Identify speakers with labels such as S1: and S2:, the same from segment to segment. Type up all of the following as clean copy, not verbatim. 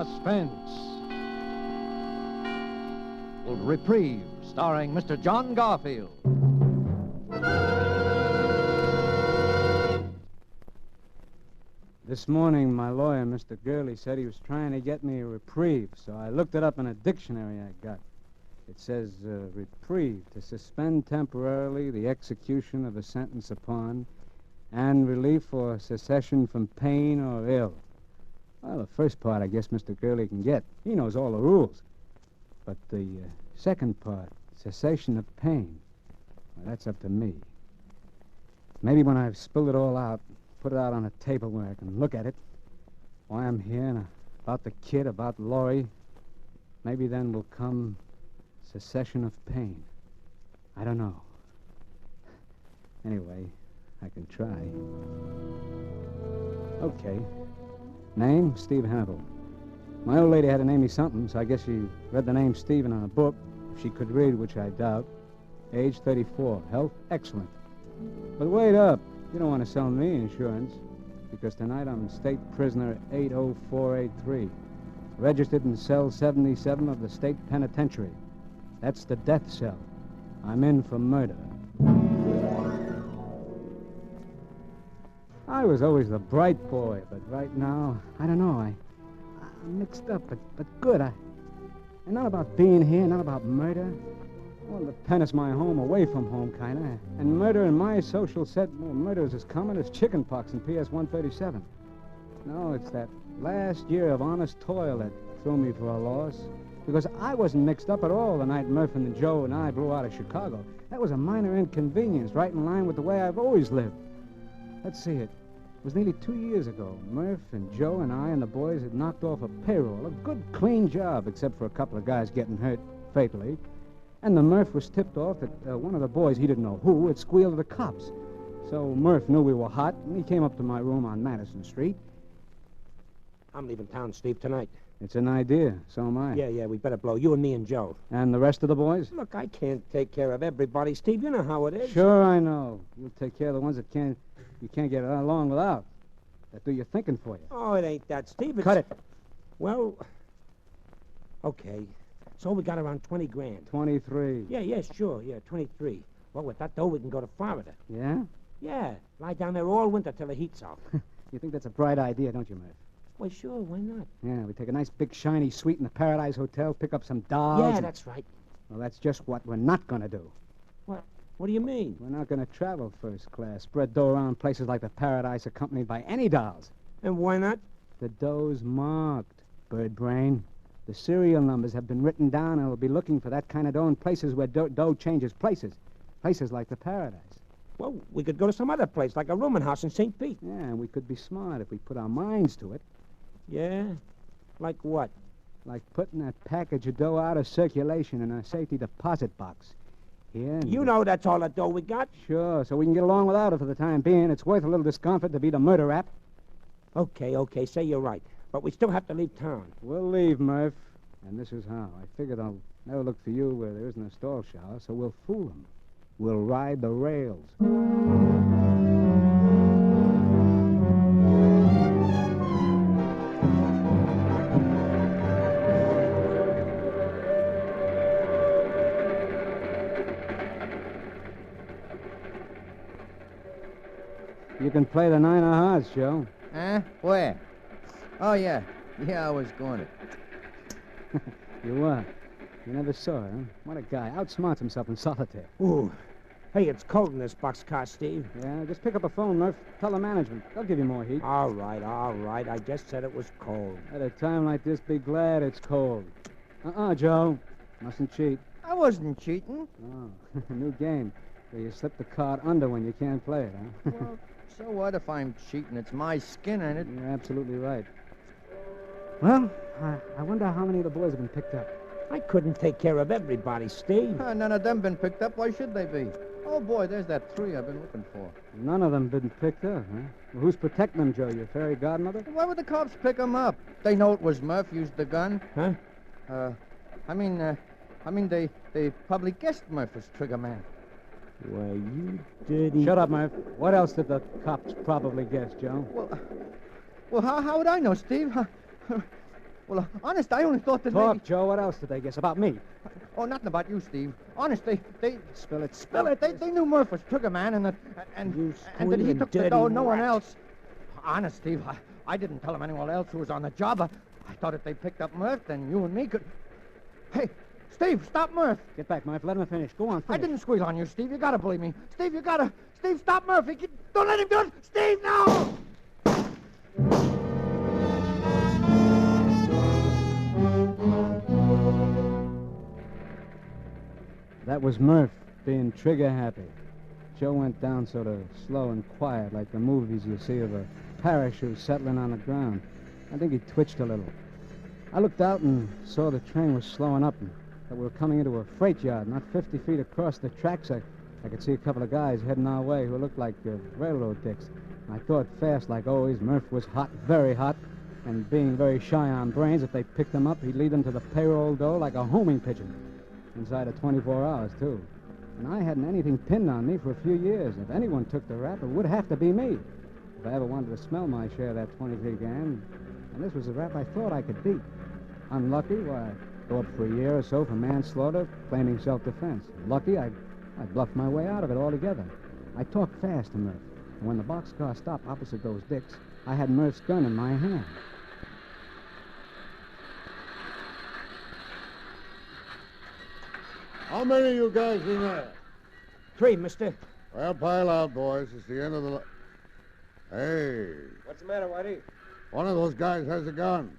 S1: Suspense. Reprieve, starring Mr. John Garfield.
S2: This morning, my lawyer, Mr. Gurley, said he was trying to get me a reprieve, so I looked it up in a dictionary I got. It says, reprieve, to suspend temporarily the execution of a sentence upon, and relief for cessation from pain or ill. Well, the first part, I guess Mr. Gurley can get. He knows all the rules. But the second part, cessation of pain, well, that's up to me. Maybe when I've spilled it all out, put it out on a table where I can look at it, why I'm here, and about the kid, about Laurie, maybe then will come cessation of pain. I don't know. Anyway, I can try. Okay. Name, Steve Hannibal. My old lady had to name me something, so I guess she read the name Stephen on a book. If she could read, which I doubt. Age 34. Health, excellent. But wait up. You don't want to sell me insurance, because tonight I'm state prisoner 80483. Registered in cell 77 of the state penitentiary. That's the death cell. I'm in for murder. I was always the bright boy, but right now, I don't know. I'm mixed up, but good. And not about being here, not about murder. Well, the pen is my home, away from home, kind of. And murder in my social set, well, murder is as common as chicken pox in PS 137. No, it's that last year of honest toil that threw me for a loss. Because I wasn't mixed up at all the night Murph and Joe and I blew out of Chicago. That was a minor inconvenience, right in line with the way I've always lived. Let's see it. It was nearly 2 years ago. Murph and Joe and I and the boys had knocked off a payroll. A good, clean job, except for a couple of guys getting hurt fatally. And the Murph was tipped off that one of the boys, he didn't know who, had squealed to the cops. So Murph knew we were hot, and he came up to my room on Madison Street.
S3: I'm leaving town, Steve, tonight.
S2: It's an idea. So am I.
S3: Yeah, we better blow. You and me and Joe.
S2: And the rest of the boys?
S3: Look, I can't take care of everybody, Steve. You know how it is.
S2: Sure, I know. You'll take care of the ones that you can't get along without. That do your thinking for you.
S3: Oh, it ain't that, Steve.
S2: Cut it.
S3: Well, okay. So we got around 20 grand.
S2: 23.
S3: Yeah, sure. Yeah, 23. Well, with that dough, we can go to Florida.
S2: Yeah?
S3: Yeah. Lie down there all winter till the heat's off.
S2: You think that's a bright idea, don't you, Murph?
S3: Well, sure. Why not?
S2: Yeah, we take a nice big shiny suite in the Paradise Hotel, pick up some dolls.
S3: Yeah, that's right.
S2: Well, that's just what we're not going to do.
S3: What do you mean?
S2: We're not going to travel first class, spread dough around places like the Paradise accompanied by any dolls.
S3: And why not?
S2: The dough's marked, bird brain. The serial numbers have been written down, and we'll be looking for that kind of dough in places where dough changes places. Places like the Paradise.
S3: Well, we could go to some other place, like a rooming house in St. Pete.
S2: Yeah, and we could be smart if we put our minds to it.
S3: Yeah? Like what?
S2: Like putting that package of dough out of circulation in a safety deposit box. Here.
S3: You know that's all the dough we got.
S2: Sure, so we can get along without it for the time being. It's worth a little discomfort to be the murder rap.
S3: Okay, say you're right. But we still have to leave town.
S2: We'll leave, Murph. And this is how. I figured I'll never look for you where there isn't a stall shower, so we'll fool them. We'll ride the rails. You can play the 9 of hearts, Joe.
S4: Huh? Where? Oh, yeah. Yeah, I was going to.
S2: You were. You never saw it, huh? What a guy. Outsmarts himself in solitaire.
S3: Ooh. Hey, it's cold in this boxcar, Steve.
S2: Yeah, just pick up a phone, Murph. Tell the management. They'll give you more heat.
S3: All right. I just said it was cold.
S2: At a time like this, be glad it's cold. Joe. Mustn't cheat.
S4: I wasn't cheating.
S2: Oh, new game. Where you slip the card under when you can't play it, huh?
S4: Well, so what if I'm cheating? It's my skin, ain't it?
S2: You're absolutely right. Well, I wonder how many of the boys have been picked up.
S3: I couldn't take care of everybody, Steve.
S4: None of them been picked up. Why should they be? Oh, boy, there's that 3 I've been looking for.
S2: None of them been picked up, huh? Well, who's protecting them, Joe? Your fairy godmother?
S4: Why would the cops pick them up? They know it was Murph used the gun.
S3: Huh?
S4: I mean, they probably guessed Murph was trigger man.
S3: Why, you dirty...
S2: Shut up, Murph. What else did the cops probably guess, Joe?
S4: Well, how would I know, Steve? Well, honest, I only thought that
S2: Talk,
S4: maybe...
S2: Joe. What else did they guess? About me?
S4: Oh, nothing about you, Steve. Honest, they...
S2: Spill it.
S4: They knew Murph was trigger man and that that he took the dough, no one else. Honest, Steve, I didn't tell him anyone else who was on the job. I thought if they picked up Murph, then you and me could... Hey, Steve, stop Murph.
S2: Get back, Murph. Let him finish. Go on, finish.
S4: I didn't squeal on you, Steve. You gotta believe me. Steve, you gotta... Steve, stop Murph. Don't let him do it. Steve, no!
S2: That was Murph being trigger happy. Joe went down sort of slow and quiet, like the movies you see of a parachute settling on the ground. I think he twitched a little. I looked out and saw the train was slowing up and that we were coming into a freight yard, not 50 feet across the tracks. I could see a couple of guys heading our way who looked like railroad dicks. I thought fast, like always. Murph was hot, very hot, and being very shy on brains, if they picked him up, he'd lead them to the payroll dough like a homing pigeon. Inside of 24 hours, too. And I hadn't anything pinned on me for a few years. If anyone took the rap, it would have to be me. If I ever wanted to smell my share of that 23 grand. And this was a rap I thought I could beat. Unlucky, why, I'd go up for a year or so for manslaughter, claiming self-defense. Lucky, I bluffed my way out of it altogether. I talked fast to Murph. And when the boxcar stopped opposite those dicks, I had Murph's gun in my hand.
S5: How many of you guys in there?
S3: 3, mister.
S5: Well, pile out, boys. It's the end of the... Hey,
S3: What's the matter, Whitey?
S5: one of those guys has a gun.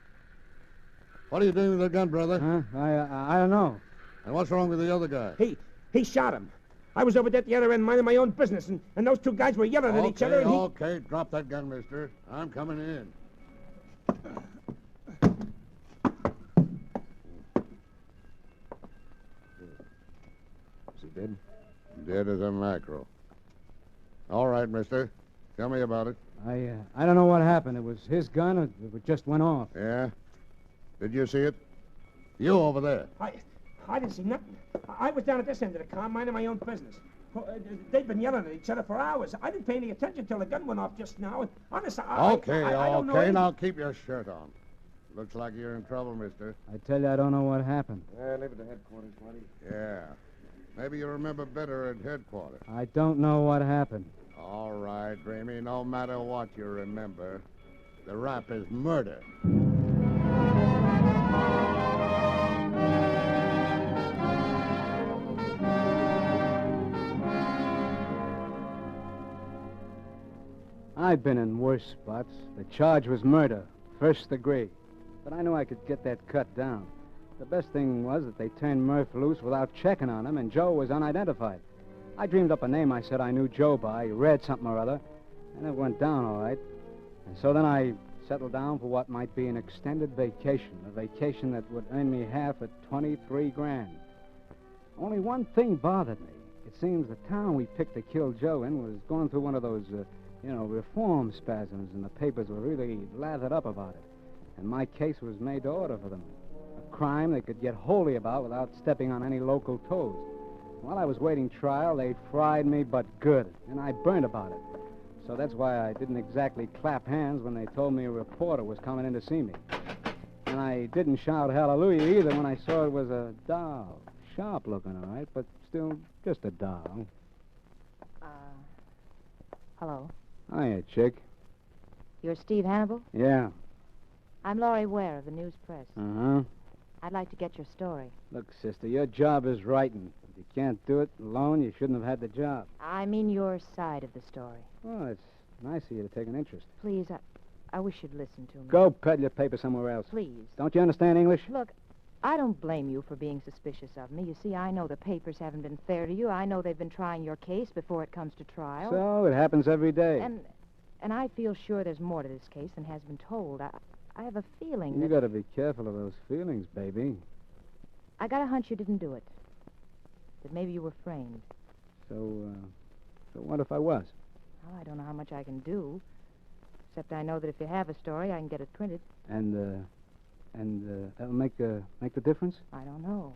S5: What are you doing with the gun, brother?
S2: Huh? I don't know.
S5: And what's wrong with the other guy?
S3: He shot him. I was over there at the other end minding my own business, and those 2 guys were yelling at each other, and he...
S5: Okay, drop that gun, mister. I'm coming in.
S2: Is he dead?
S5: Dead as a mackerel. All right, mister. Tell me about it.
S2: I don't know what happened. It was his gun, or it just went off.
S5: Yeah? Did you see it? You over there.
S3: I didn't see nothing. I was down at this end of the car minding my own business. They'd been yelling at each other for hours. I didn't pay any attention till the gun went off just now. And honest, I don't know
S5: Okay, now keep your shirt on. Looks like you're in trouble, mister.
S2: I tell you, I don't know what happened.
S5: Leave it to headquarters, buddy. Yeah. Maybe you remember better at headquarters.
S2: I don't know what happened.
S5: All right, Dreamy. No matter what you remember, the rap is murder.
S2: I'd been in worse spots. The charge was murder, first degree. But I knew I could get that cut down. The best thing was that they turned Murph loose without checking on him, and Joe was unidentified. I dreamed up a name I said I knew Joe by, read something or other, and it went down all right. And so then I settled down for what might be an extended vacation, a vacation that would earn me half at 23 grand. Only one thing bothered me. It seems the town we picked to kill Joe in was going through one of those, reform spasms, and the papers were really lathered up about it. And my case was made to order for them. A crime they could get wholly about without stepping on any local toes. While I was waiting trial, they fried me but good, and I burned about it. So that's why I didn't exactly clap hands when they told me a reporter was coming in to see me. And I didn't shout hallelujah either when I saw it was a doll. Sharp looking, all right, but still just a doll.
S6: Hello.
S2: Hiya, chick.
S6: You're Steve Hannibal?
S2: Yeah.
S6: I'm Laurie Ware of the News Press.
S2: Uh-huh.
S6: I'd like to get your story.
S2: Look, sister, your job is writing. If you can't do it alone, you shouldn't have had the job.
S6: I mean your side of the story.
S2: Well, it's nice of you to take an interest.
S6: Please, I wish you'd listen to me.
S2: Go peddle your paper somewhere else.
S6: Please.
S2: Don't you understand English?
S6: Look, I don't blame you for being suspicious of me. You see, I know the papers haven't been fair to you. I know they've been trying your case before it comes to trial.
S2: So, it happens every day.
S6: And I feel sure there's more to this case than has been told. I have a feeling
S2: You
S6: that...
S2: gotta be careful of those feelings, baby.
S6: I got a hunch you didn't do it. That maybe you were framed.
S2: So what if I was?
S6: Well, I don't know how much I can do. Except I know that if you have a story, I can get it printed.
S2: And that'll make the difference?
S6: I don't know.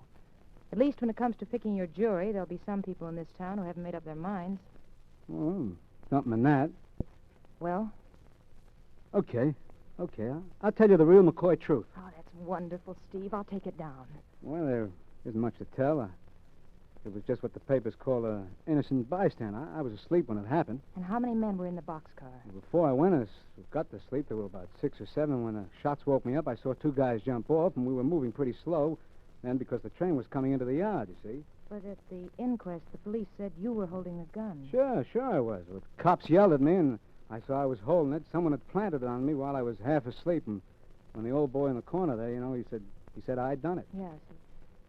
S6: At least when it comes to picking your jury, there'll be some people in this town who haven't made up their minds.
S2: Well, something in that.
S6: Well?
S2: Okay. Okay, I'll tell you the real McCoy truth.
S6: Oh, that's wonderful, Steve. I'll take it down.
S2: Well, there isn't much to tell. It was just what the papers call an innocent bystander. I was asleep when it happened.
S6: And how many men were in the boxcar?
S2: Before I got to sleep, there were about 6 or 7. When the shots woke me up, I saw 2 guys jump off, and we were moving pretty slow. Then, because the train was coming into the yard, you see.
S6: But at the inquest, the police said you were holding the gun.
S2: Sure I was. The cops yelled at me, and I saw I was holding it. Someone had planted it on me while I was half asleep, and when the old boy in the corner there, he said I'd done it.
S6: Yes.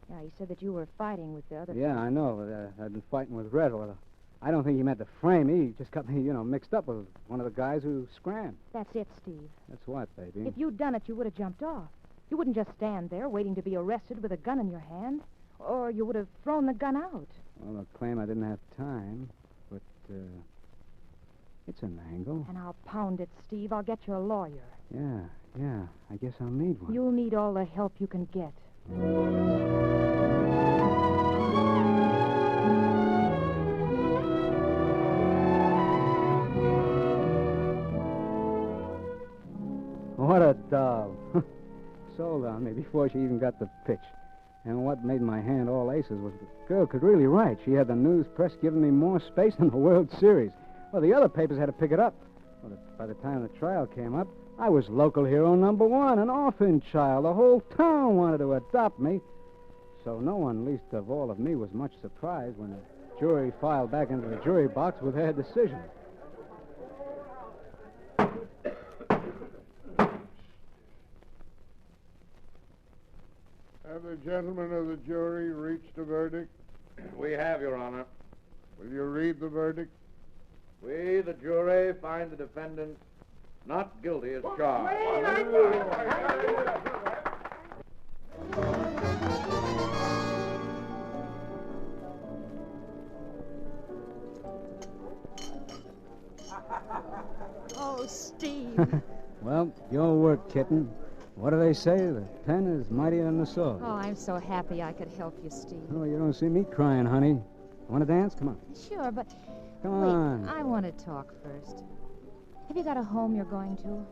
S6: Yeah, he said that you were fighting with the other...
S2: Yeah, I know. I'd been fighting with Red. Well, I don't think he meant to frame me. He just got me, mixed up with one of the guys who scrammed.
S6: That's it, Steve.
S2: That's what, baby?
S6: If you'd done it, you would have jumped off. You wouldn't just stand there waiting to be arrested with a gun in your hand. Or you would have thrown the gun out.
S2: Well, they'll claim I didn't have time, but, it's an angle.
S6: And I'll pound it, Steve. I'll get you a lawyer.
S2: Yeah. I guess I'll need one.
S6: You'll need all the help you can get.
S2: What a doll. Sold on me before she even got the pitch. And what made my hand all aces was the girl could really write. She had the news press giving me more space than the World Series. Well, the other papers had to pick it up. Well, by the time the trial came up, I was local hero #1, an orphan child. The whole town wanted to adopt me. So no one, least of all of me, was much surprised when the jury filed back into the jury box with their decision.
S5: Have the gentlemen of the jury reached a verdict?
S1: We have, Your Honor.
S5: Will you read the verdict?
S1: We, the jury, find the defendant not guilty as charged.
S6: Oh, Steve.
S2: Well, your work, kitten. What do they say? The pen is mightier than the sword.
S6: Oh, I'm so happy I could help you, Steve.
S2: Oh, you don't see me crying, honey. Want to dance? Come on.
S6: Sure, but...
S2: Come
S6: Wait,
S2: on.
S6: I want to talk first. Have you got a home you're going to?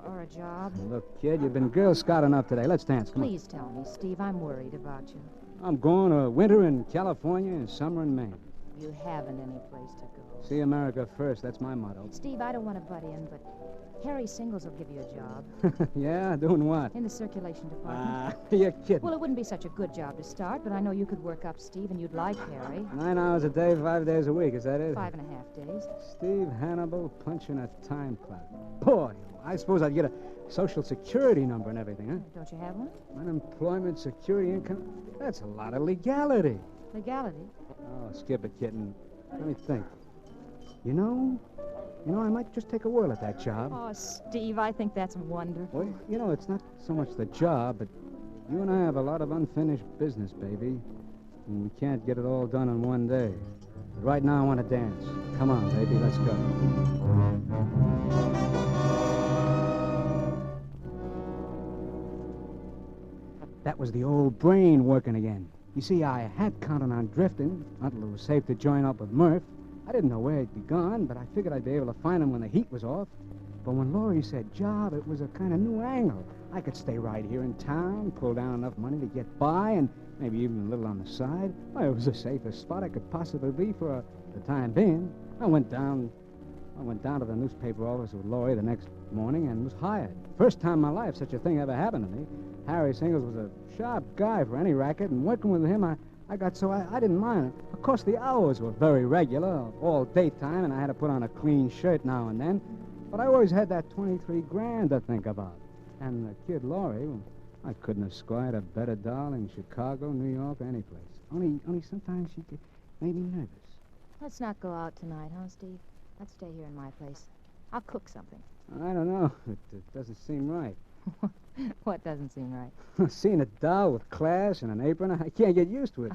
S6: Or a job?
S2: Look, kid, you've been Girl Scout enough today. Let's dance. Come
S6: Please tell me, Steve. I'm worried about you.
S2: on. I'm going to winter in California and summer in Maine.
S6: You haven't any place to go.
S2: See America first. That's my motto.
S6: Steve, I don't want to butt in, but Harry Singles will give you a job.
S2: Yeah? Doing what?
S6: In the circulation department.
S2: You're kidding.
S6: Well, it wouldn't be such a good job to start, but I know you could work up, Steve, and you'd like Harry.
S2: 9 hours a day, 5 days a week. Is that it?
S6: 5.5 days.
S2: Steve Hannibal punching a time clock. Boy, I suppose I'd get a Social Security number and everything, huh?
S6: Don't you have one?
S2: Unemployment, security, income. That's a lot of legality.
S6: Legality?
S2: Oh, skip it, kitten. Let me think. You know, I might just take a whirl at that job.
S6: Oh, Steve, I think that's wonderful.
S2: Well, it's not so much the job, but you and I have a lot of unfinished business, baby. And we can't get it all done in one day. But right now, I want to dance. Come on, baby, let's go. That was the old brain working again. You see, I had counted on drifting until it was safe to join up with Murph. I didn't know where he'd be gone, but I figured I'd be able to find him when the heat was off. But when Laurie said job, it was a kind of new angle. I could stay right here in town, pull down enough money to get by, and maybe even a little on the side. Well, it was the safest spot I could possibly be for the time being. I went down to the newspaper office with Laurie the next morning and was hired. First time in my life such a thing ever happened to me. Harry Singles was a sharp guy for any racket, and working with him, I got so I didn't mind it. Of course, the hours were very regular, all daytime, and I had to put on a clean shirt now and then. But I always had that 23 grand to think about. And the kid Laurie, well, I couldn't have squired a better doll in Chicago, New York, or any place. Only sometimes she made me nervous.
S6: Let's not go out tonight, huh, Steve? Let's stay here in my place. I'll cook something.
S2: I don't know. It doesn't seem right.
S6: What doesn't seem right?
S2: Seeing a doll with class and an apron, I can't get used to it.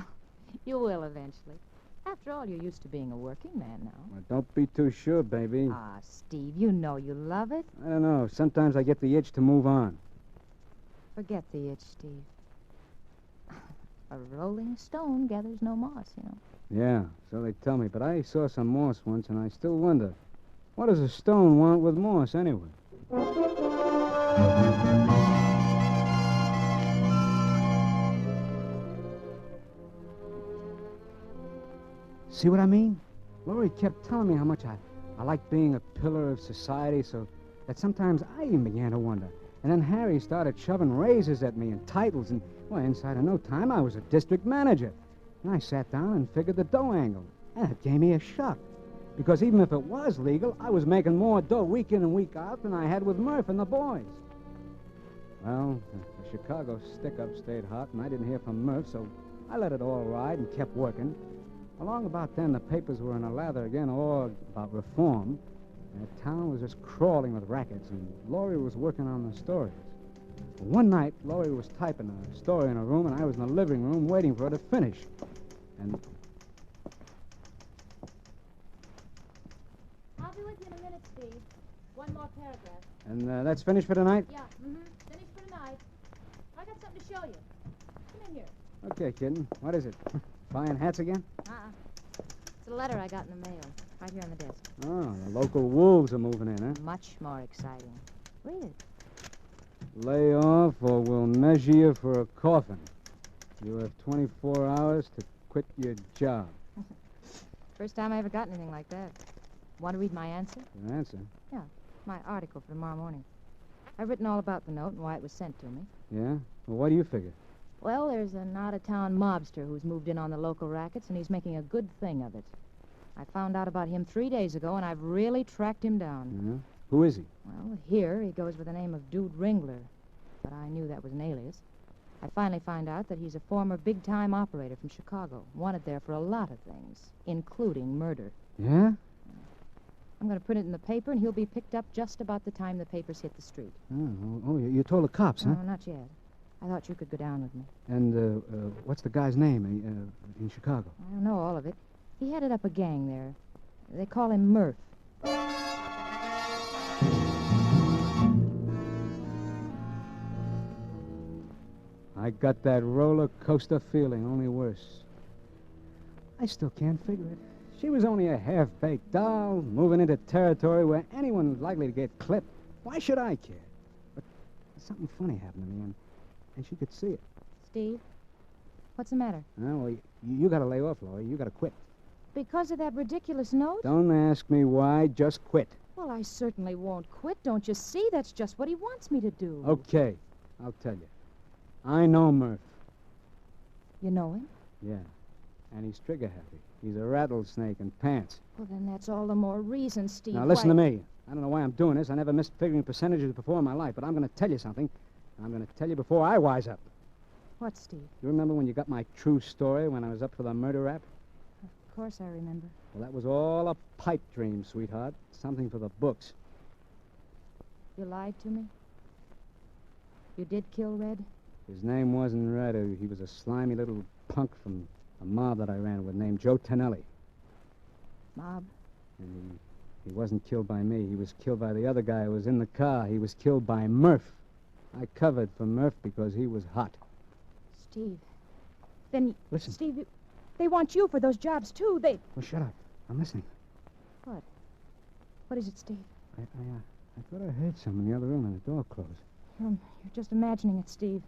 S6: You will eventually. After all, you're used to being a working man now.
S2: Well, don't be too sure, baby.
S6: Ah, Steve, you know you love it.
S2: I don't know. Sometimes I get the itch to move on.
S6: Forget the itch, Steve. A rolling stone gathers no moss, you know.
S2: Yeah, so they tell me. But I saw some moss once, and I still wonder, what does a stone want with moss anyway? See what I mean? Laurie kept telling me how much I liked being a pillar of society, so that sometimes I even began to wonder. And then Harry started shoving raises at me and titles, and, well, inside of no time, I was a district manager. And I sat down and figured the dough angle. And it gave me a shock. Because even if it was legal, I was making more dough week in and week out than I had with Murph and the boys. Well, the Chicago stick-up stayed hot, and I didn't hear from Murph, so I let it all ride and kept working. Along about then, the papers were in a lather again, all about reform. And the town was just crawling with rackets, and Laurie was working on the stories. One night, Laurie was typing a story in her room, and I was in the living room waiting for her to finish. And...
S7: I'll be with you in a minute, Steve. One more paragraph.
S2: And that's finished for tonight?
S7: Yeah, finished for tonight. I got something to show you. Come in here.
S2: Okay, kitten. What is it? Buying hats again?
S6: It's a letter I got in the mail, right here on the desk.
S2: Oh, the local wolves are moving in, huh?
S6: Much more exciting. Read it.
S2: Lay off or we'll measure you for a coffin. You have 24 hours to quit your job.
S6: First time I ever got anything like that. Want to read my answer?
S2: Your answer?
S6: Yeah, my article for tomorrow morning. I've written all about the note and why it was sent to me.
S2: Yeah? Well, what do you figure?
S6: Well, there's an out-of-town mobster who's moved in on the local rackets, and he's making a good thing of it. I found out about him 3 days ago, and I've really tracked him down.
S2: Yeah? Who is he?
S6: Well, here he goes with the name of Dude Ringler, but I knew that was an alias. I finally find out that he's a former big-time operator from Chicago, wanted there for a lot of things, including murder.
S2: Yeah?
S6: I'm going to print it in the paper, and he'll be picked up just about the time the papers hit the street.
S2: Oh, you told the cops, huh?
S6: No, not yet. I thought you could go down with me.
S2: And what's the guy's name in Chicago?
S6: I don't know all of it. He headed up a gang there. They call him Murph.
S2: I got that roller coaster feeling, only worse. I still can't figure it. She was only a half-baked doll, moving into territory where anyone was likely to get clipped. Why should I care? But something funny happened to me, and she could see it.
S6: Steve, what's the matter?
S2: Well, you got to lay off, Laurie. You got to quit.
S6: Because of that ridiculous note?
S2: Don't ask me why. Just quit.
S6: Well, I certainly won't quit. Don't you see? That's just what he wants me to do.
S2: Okay, I'll tell you. I know Murph.
S6: You know him?
S2: Yeah, and he's trigger-happy. He's a rattlesnake in pants.
S6: Well, then that's all the more reason, Steve.
S2: Now, listen to me. I don't know why I'm doing this. I never missed figuring percentages before in my life, but I'm going to tell you something. I'm going to tell you before I wise up.
S6: What, Steve?
S2: You remember when you got my true story when I was up for the murder rap?
S6: Of course I remember.
S2: Well, that was all a pipe dream, sweetheart. Something for the books.
S6: You lied to me? You did kill Red?
S2: His name wasn't Red. He was a slimy little punk from a mob that I ran with named Joe Tonelli.
S6: Mob?
S2: And he wasn't killed by me. He was killed by the other guy who was in the car. He was killed by Murph. I covered for Murph because he was hot.
S6: Steve. Then...
S2: Listen.
S6: Steve, they want you for those jobs, too. They...
S2: Well, shut up. I'm listening.
S6: What? What is it, Steve?
S2: I thought I heard some in the other room and the door closed.
S6: You're just imagining it, Steve.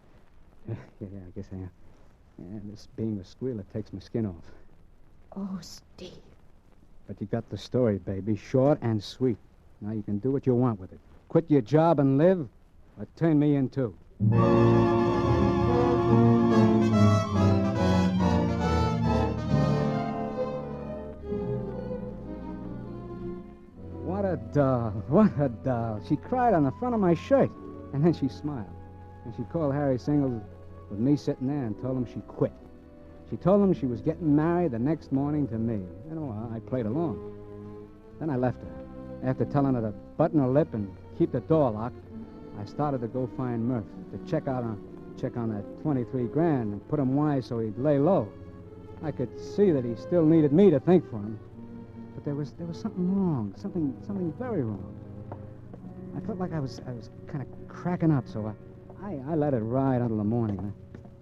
S2: Yeah, I guess I am. Yeah, this being a squealer takes my skin off.
S6: Oh, Steve.
S2: But you got the story, baby. Short and sweet. Now you can do what you want with it. Quit your job and live, or turn me in, too. What a doll. What a doll. She cried on the front of my shirt, and then she smiled. And she called Harry Singles with me sitting there and told him she quit. She told him she was getting married the next morning to me. And well, I played along. Then I left her. After telling her to button her lip and keep the door locked, I started to go find Murph to check on that 23 grand and put him wise so he'd lay low. I could see that he still needed me to think for him. But there was something wrong, something very wrong. I felt like I was kind of cracking up, so I let it ride until the morning.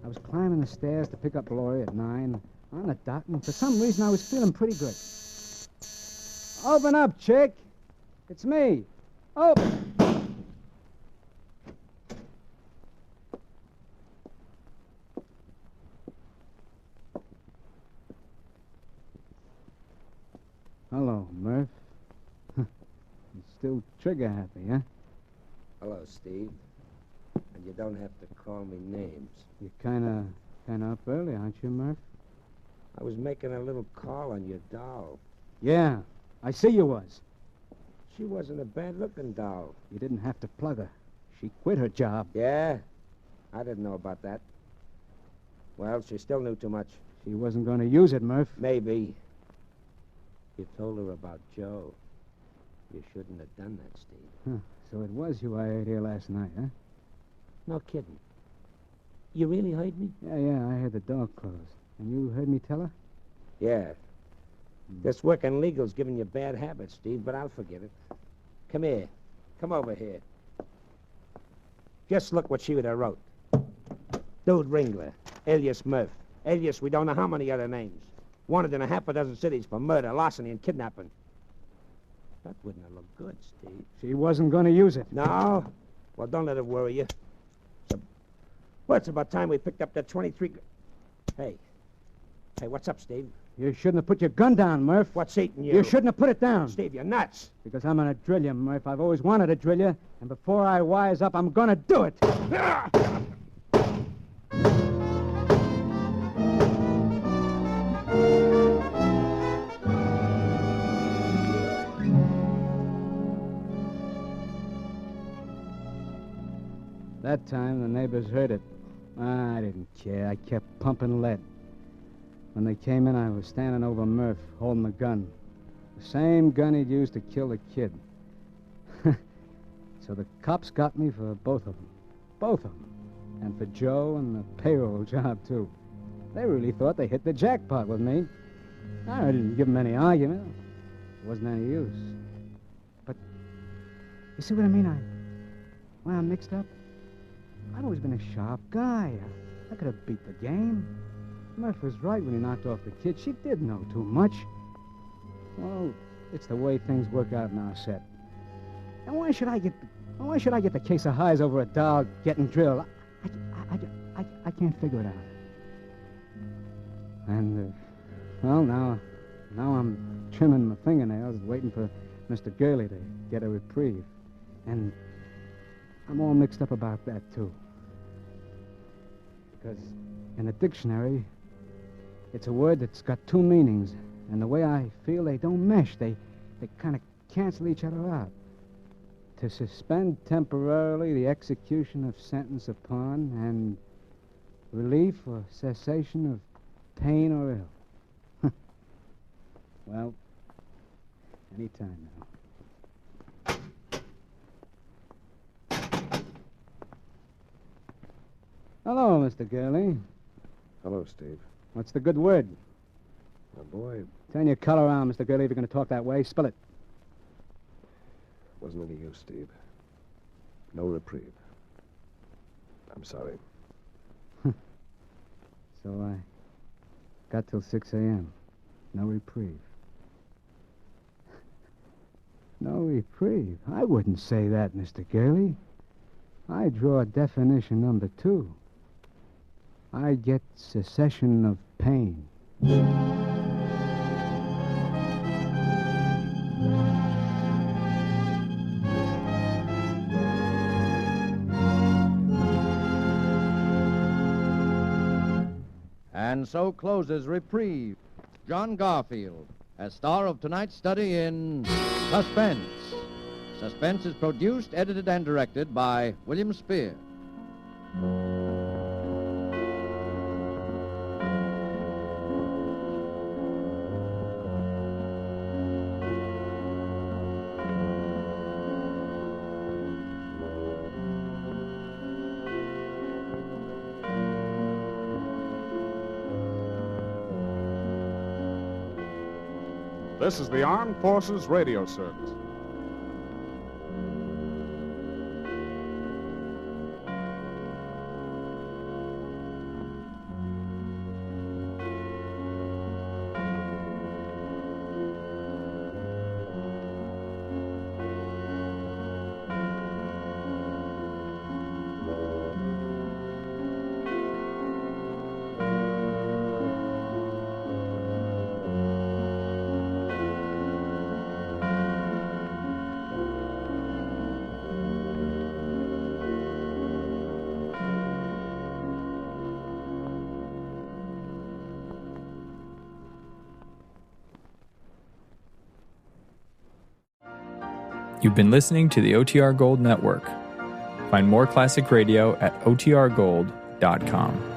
S2: I was climbing the stairs to pick up Laurie at 9 on the dot, and for some reason I was feeling pretty good. Open up, chick. It's me. Open. Hello, Murph. You're still trigger happy, huh?
S3: Hello, Steve. And you don't have to call me names.
S2: You're kind of up early, aren't you, Murph?
S3: I was making a little call on your doll.
S2: Yeah, I see you was.
S3: She wasn't a bad-looking doll.
S2: You didn't have to plug her. She quit her job.
S3: Yeah? I didn't know about that. Well, she still knew too much.
S2: She wasn't going to use it, Murph.
S3: Maybe. You told her about Joe. You shouldn't have done that, Steve.
S2: Huh. So it was you I heard here last night, huh?
S3: No kidding. You really heard me?
S2: Yeah, I heard the door close. And you heard me tell her?
S3: Yeah. This working legal's giving you bad habits, Steve, but I'll forgive it. Come here. Come over here. Just look what she would have wrote. Dude Ringler, alias Murph, alias we don't know how many other names. Wanted in a half a dozen cities for murder, larceny, and kidnapping. That wouldn't have looked good, Steve.
S2: She wasn't going to use it.
S3: No? Well, don't let it worry you. Well, it's about time we picked up that 23... Hey, what's up, Steve?
S2: You shouldn't have put your gun down, Murph.
S3: What's eating you?
S2: You shouldn't have put it down.
S3: Steve, you're nuts.
S2: Because I'm going to drill you, Murph. I've always wanted to drill you, and before I wise up, I'm going to do it. That time, the neighbors heard it. I didn't care. I kept pumping lead. When they came in, I was standing over Murph, holding the gun. The same gun he'd used to kill the kid. So the cops got me for both of them. Both of them. And for Joe and the payroll job, too. They really thought they hit the jackpot with me. I didn't give them any argument. It wasn't any use. But, you see what I mean? I'm mixed up. I've always been a sharp guy. I could have beat the game. Murph was right when he knocked off the kid. She did know too much. Well, it's the way things work out in our set. And why should I get the case of highs over a dog getting drilled? I can't figure it out. And, well, now I'm trimming my fingernails, waiting for Mr. Gurley to get a reprieve. And I'm all mixed up about that, too. Because in the dictionary, it's a word that's got two meanings. And the way I feel, they don't mesh. They kind of cancel each other out. To suspend temporarily the execution of sentence upon and relief or cessation of pain or ill. Well, any time now. Hello, Mr. Gurley.
S8: Hello, Steve.
S2: What's the good word?
S8: My boy,
S2: Turn your collar around, Mr. Gurley, if you're going to talk that way. Spill it.
S8: wasn't any use, Steve. No reprieve. I'm sorry.
S2: So I got till 6 a.m. No reprieve. No reprieve? I wouldn't say that, Mr. Gurley. I draw definition number 2. I get cessation of pain.
S9: And so closes Reprieve. John Garfield, as star of tonight's study in Suspense. Suspense is produced, edited, and directed by William Spear.
S10: This is the Armed Forces Radio Service.
S11: You've been listening to the OTR Gold Network. Find more classic radio at otrgold.com.